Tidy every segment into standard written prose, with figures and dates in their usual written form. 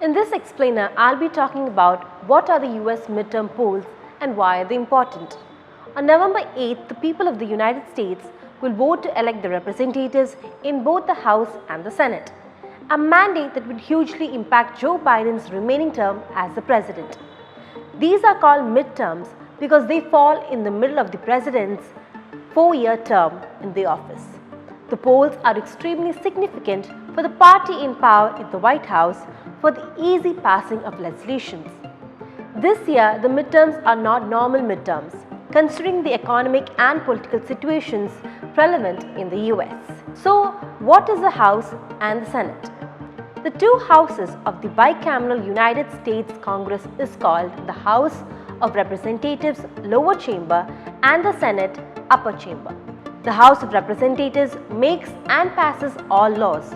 In this explainer, I'll be talking about what are the US midterm polls and why are they important. On November 8th, the people of the United States will vote to elect the representatives in both the House and the Senate, a mandate that would hugely impact Joe Biden's remaining term as the president. These are called midterms because they fall in the middle of the president's 4-year term in the office. The polls are extremely significant for the party in power in the White House for the easy passing of legislations. This year, the midterms are not normal midterms, considering the economic and political situations relevant in the US. So, what is the House and the Senate? The two houses of the bicameral United States Congress is called the House of Representatives lower chamber and the Senate upper chamber. The House of Representatives makes and passes all laws.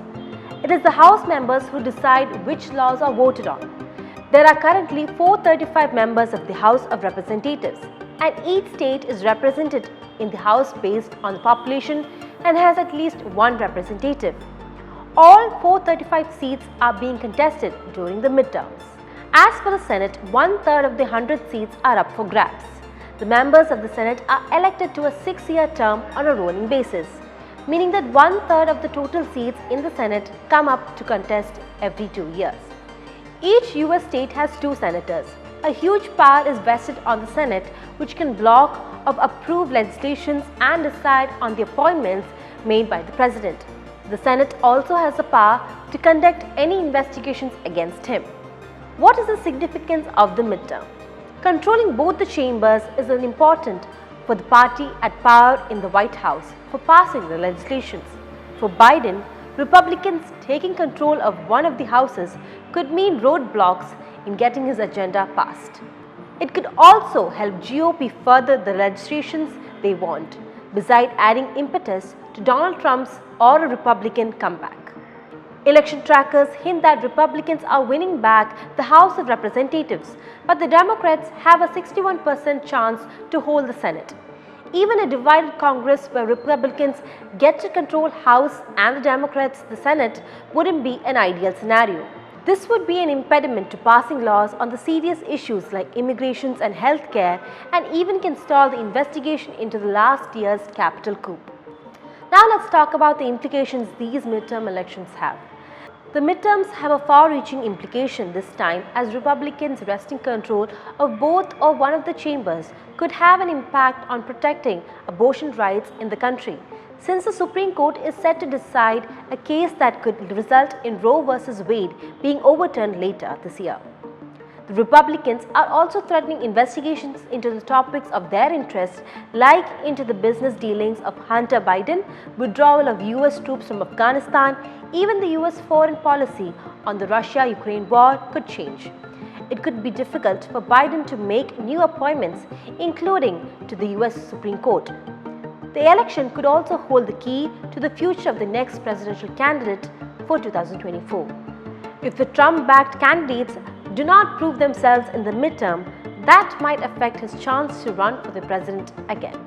It is the House members who decide which laws are voted on. There are currently 435 members of the House of Representatives, and each state is represented in the House based on the population and has at least one representative. All 435 seats are being contested during the midterms. As for the Senate, 1/3 of the 100 seats are up for grabs. The members of the Senate are elected to a 6-year term on a rolling basis, meaning that 1/3 of the total seats in the Senate come up to contest every 2 years. Each US state has 2 senators. A huge power is vested on the Senate, which can block or approve legislations and decide on the appointments made by the president. The Senate also has the power to conduct any investigations against him. What is the significance of the midterm? Controlling both the chambers is important for the party at power in the White House for passing the legislations. For Biden, Republicans taking control of one of the houses could mean roadblocks in getting his agenda passed. It could also help GOP further the legislations they want, besides adding impetus to Donald Trump's or a Republican comeback. Election trackers hint that Republicans are winning back the House of Representatives, but the Democrats have a 61% chance to hold the Senate. Even a divided Congress where Republicans get to control House and the Democrats the Senate wouldn't be an ideal scenario. This would be an impediment to passing laws on the serious issues like immigrations and healthcare, and even can stall the investigation into the last year's Capitol coup. Now let's talk about the implications these midterm elections have. The midterms have a far-reaching implication this time, as Republicans wresting control of both or one of the chambers could have an impact on protecting abortion rights in the country, since the Supreme Court is set to decide a case that could result in Roe v. Wade being overturned later this year. The Republicans are also threatening investigations into the topics of their interest, like into the business dealings of Hunter Biden, withdrawal of US troops from Afghanistan. Even the US foreign policy on the Russia-Ukraine war could change. It could be difficult for Biden to make new appointments, including to the US Supreme Court. The election could also hold the key to the future of the next presidential candidate for 2024. If the Trump-backed candidates do not prove themselves in the midterm, that might affect his chance to run for the president again.